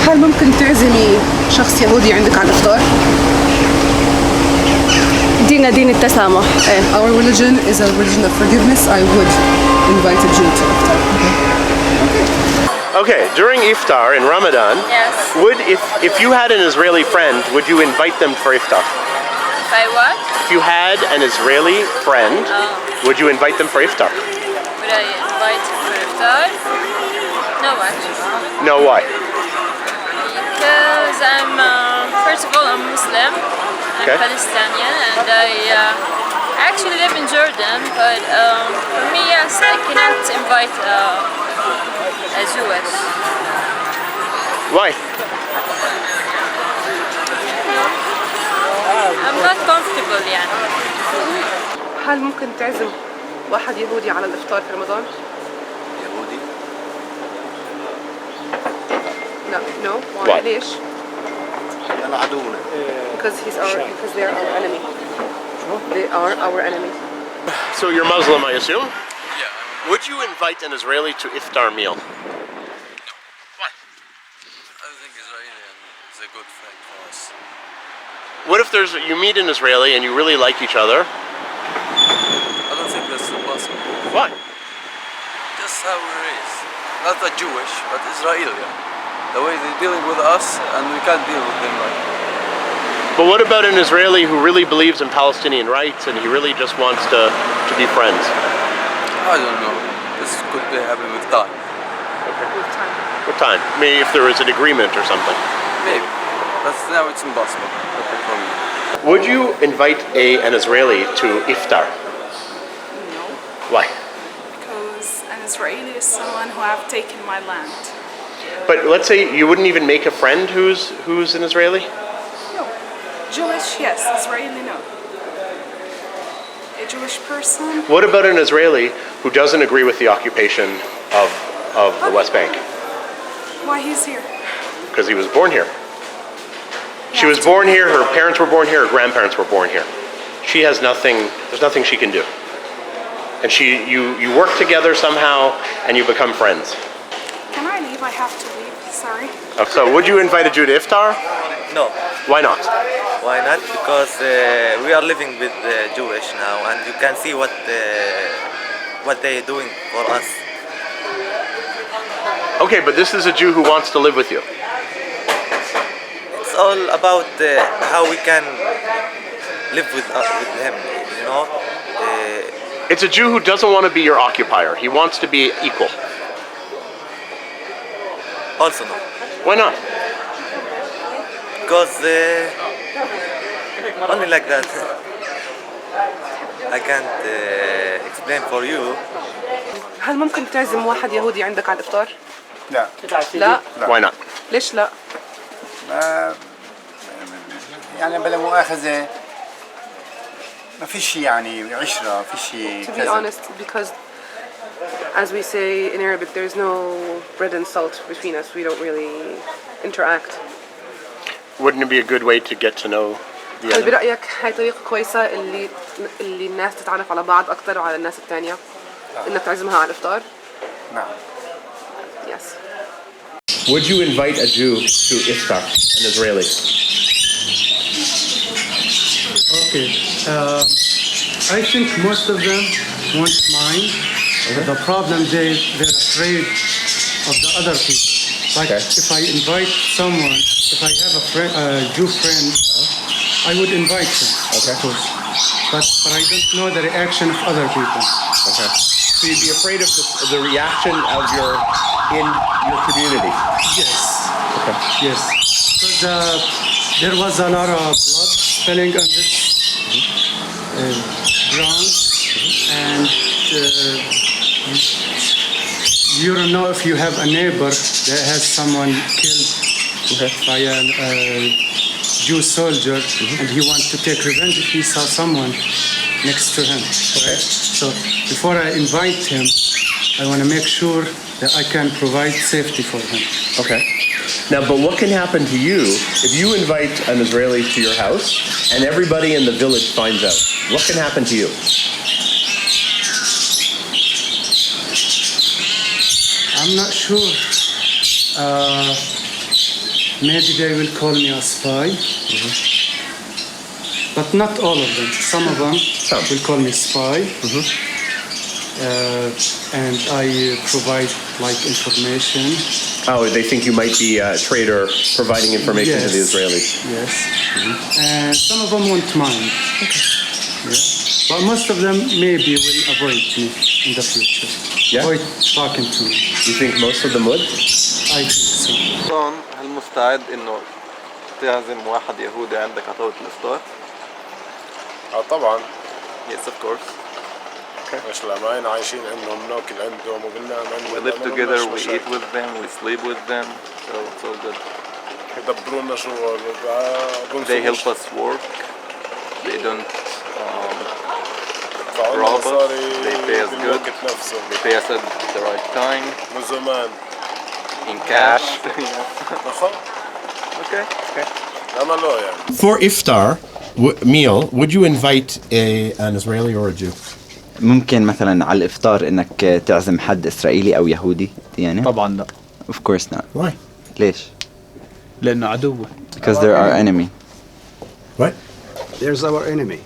هل ممكن تعزمي شخص يهودي عندك على الإفطار؟ ديننا دين التسامح. Our religion is a religion of forgiveness. I would invite a Jew to Iftar. Okay, during Iftar in Ramadan, Yes. would if you had an Israeli friend, would you invite them for Iftar? If I what? If you had an Israeli friend, would you invite them for Iftar? Would I invite him for Iftar? No, actually. No, why? Because I'm, first of all, I'm Muslim. I'm Okay. Palestinian, and I actually live in Jordan. But for me, yes, I cannot invite a Jewish. Why? I'm not comfortable, يعني. هل ممكن تعزم واحد يهودي على الإفطار في رمضان؟ يهودي؟ لا. No. Why? Why? ليش؟ أنا عدونا. Because they are our enemy. They are our enemy. So you're Muslim, I assume? Yeah. Would you invite an Israeli to Iftar meal? Why? I don't think Israeli is a good friend for us. What if you meet an Israeli and you really like each other? I don't think that's possible. Why? Just how we're raised. Not a Jewish, but Israeli. The way they're dealing with us, and we can't deal with them like that. But what about an Israeli who really believes in Palestinian rights and he really just wants to be friends? I don't know. This could be happening with time. With time. What time? Maybe if there was an agreement or something. Maybe. But now it's impossible for me. Would you invite an Israeli to Iftar? No, Why? because an Israeli is someone who have taken my land. But let's say you wouldn't even make a friend who's an Israeli? No. Jewish, yes. Israeli, no. A Jewish person? What about an Israeli who doesn't agree with the occupation of the West Bank? Why he's here? Because he was born here. She was born here, her parents were born here, her grandparents were born here. She has nothing, there's nothing she can do. And you work together somehow and you become friends. Can I leave? I have to leave. Sorry. So would you invite a Jew to Iftar? No. Why not? Why not? Because we are living with Jewish now, and you can see what they are doing for us. Okay, but this is a Jew who wants to live with you. It's all about how we can live with him, you know. It's a Jew who doesn't want to be your occupier. He wants to be equal. Also no. Why not? Because only like that. I can't explain for you. هل ممكن تعزم واحد يهودي عندك على الإفطار؟ لا. لا. Why not? ليش لا؟ يعني بلا مؤاخذة ما فيش يعني عشرة ما فيش To be كذا. honest, because as we say in Arabic, there's no bread and salt between us. We don't really interact. Wouldn't it be a good way to get to know the هل other? برأيك هاي طريقة كويسة اللي الناس تتعرف على بعض أكتر وعلى الناس التانية؟ إنك تعزمها على الإفطار؟ نعم. Yes. Would you invite a Jew to Iftar, an Israeli? Okay. I think most of them won't mind. The problem they're afraid of the other people. Like if I invite someone, if I have a Jew friend, I would invite him, of course. But I don't know the reaction of other people. Okay. So you'd be afraid of the reaction of in your community? Yes. Okay. Yes. Because there was a lot of blood spilling on this ground, and you don't know if you have a neighbor that has someone killed by a Jew soldier, and he wants to take revenge if he saw someone next to him. Right? So before I invite him, I want to make sure that I can provide safety for him. Okay. Now, but what can happen to you if you invite an Israeli to your house and everybody in the village finds out? What can happen to you? I'm not sure. maybe they will call me a spy. But not all of them. Some of them will call me spy. And I provide like information. Oh, they think you might be a traitor providing information to the Israelis. Yes. And some of them won't mind. Yeah. But most of them maybe will avoid me in the future. Yeah? Avoid talking to me. You think most of them would? I think so. هل مستعد انه تعزم واحد يهودي عندك على طاولة الافطار؟ طبعا. Yes, of course. مش لما عايشين عندهم ناكل عندهم وقلنا We live together, we eat with them, we sleep with them, so it's all good. يدبرونا شغل. They help us work. They don't rob us. They pay us good. They pay us at the right time. من زمان. In cash. Okay. عملوه يعني. For iftar meal, would you invite an Israeli or a Jew? ممكن مثلا على الإفطار إنك تعزم حد إسرائيلي أو يهودي يعني؟ طبعا لا. Of course not. Why? ليش؟ لأنه عدوه. Because they're our enemy. What? There's our enemy.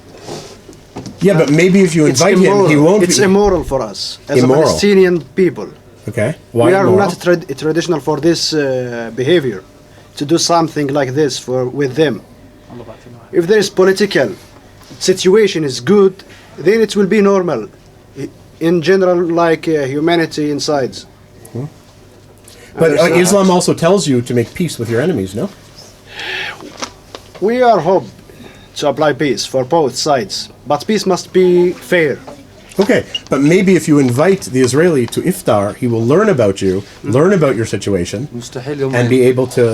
Yeah, but maybe if you invite him, he won't. It's immoral for us as immoral. a Palestinian people. Okay. Why we are immoral? not traditional for this behavior, to do something like this with them. If there is political situation is good, then it will be normal. In general, like humanity inside. But Islam also tells you to make peace with your enemies, no? We are hope to apply peace for both sides, but peace must be fair. Okay, but maybe if you invite the Israeli to iftar, he will learn about you, learn about your situation, and be able to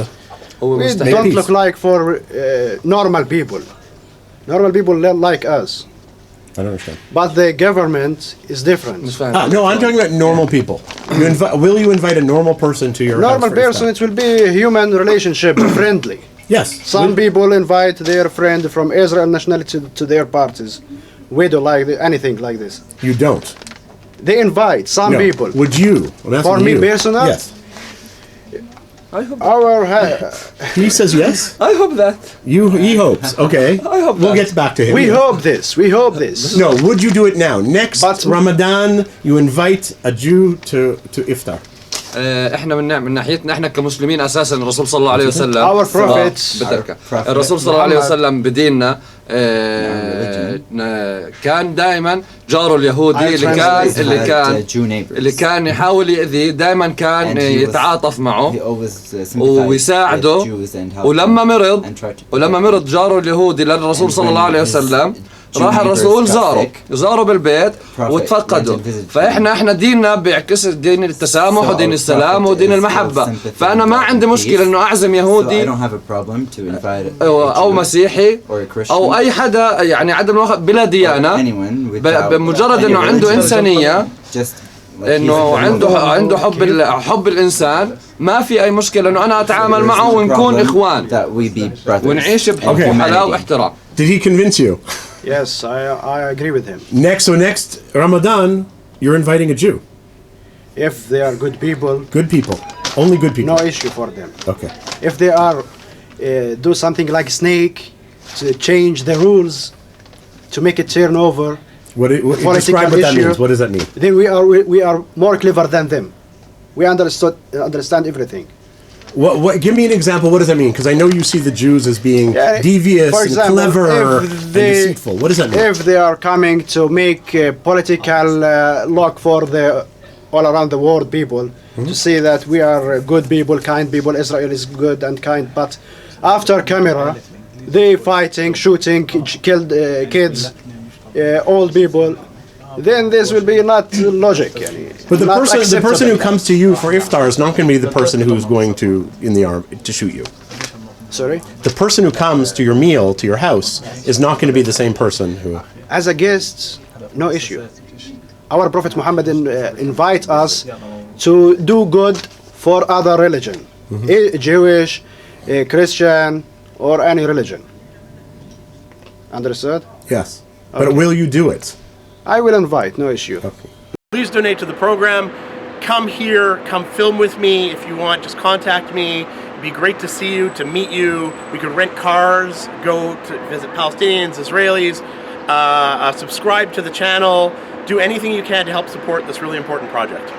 We make don't peace. look like for normal people. Normal people like us. I don't understand. But the government is different. No, I'm talking about normal people. Will you invite a normal person to your Normal house for person, iftar? it will be a human relationship, friendly. Yes. Some people invite their friend from Israel nationality to their parties. We don't like anything like this. You don't. They invite some No. people. Would you? Well, that's For me you. personal? Yes. He says yes. I hope that. He hopes. Okay. I hope We'll that. get back to him. We hope this. We hope this. No, would you do it now? Next Ramadan, you invite a Jew to iftar. احنا من ناحيتنا احنا كمسلمين اساسا الرسول صلى الله عليه وسلم Our prophets. الرسول صلى الله عليه وسلم بديننا كان دائما جاره اليهودي اللي كان يحاول يأذيه دائما كان يتعاطف معه ويساعده ولما مرض جاره اليهودي للرسول صلى الله عليه وسلم راح الرسول زاره بالبيت وتفقده. فاحنا ديننا بيعكس دين التسامح ودين السلام ودين المحبة. فانا ما عندي مشكلة انه اعزم يهودي او مسيحي او اي حدا يعني عدم بلا ديانة بمجرد انه عنده انسانية انه عنده حب الانسان. ما في اي مشكلة انه انا اتعامل معه ونكون اخوان ونعيش بحب وحلاوة واحترام. Did he convince you? Yes, I agree with him. Next Ramadan, you're inviting a Jew. If they are good people. Good people. Only good people. No issue for them. Okay. If they are do something like snake, to change the rules, to make it turn over. Describe what that means. What does that mean? Then we are more clever than them. We understand everything. What? Give me an example. What does that mean? Because I know you see the Jews as being devious for example, and clever and deceitful. What does that mean? If they are coming to make political look for the all around the world people to see that we are good people, kind people, Israel is good and kind, but after camera, they fighting, shooting, killed kids, old people. Then this will be not logic. But the person who comes to you for iftar is not going to be the person who's going to in the arm to shoot you. Sorry? The person who comes to your meal, to your house, is not going to be the same person who. As a guest, no issue. Our Prophet Muhammad invite us to do good for other religion, Jewish, Christian, or any religion. Understood? Yes. Okay. But will you do it? I will invite, no issue. Okay. Please donate to the program. Come here, come film with me if you want. Just contact me It'd be great to see you, to meet you. We could rent cars, go to visit Palestinians, Israelis, subscribe to the channel, do anything you can to help support this really important project.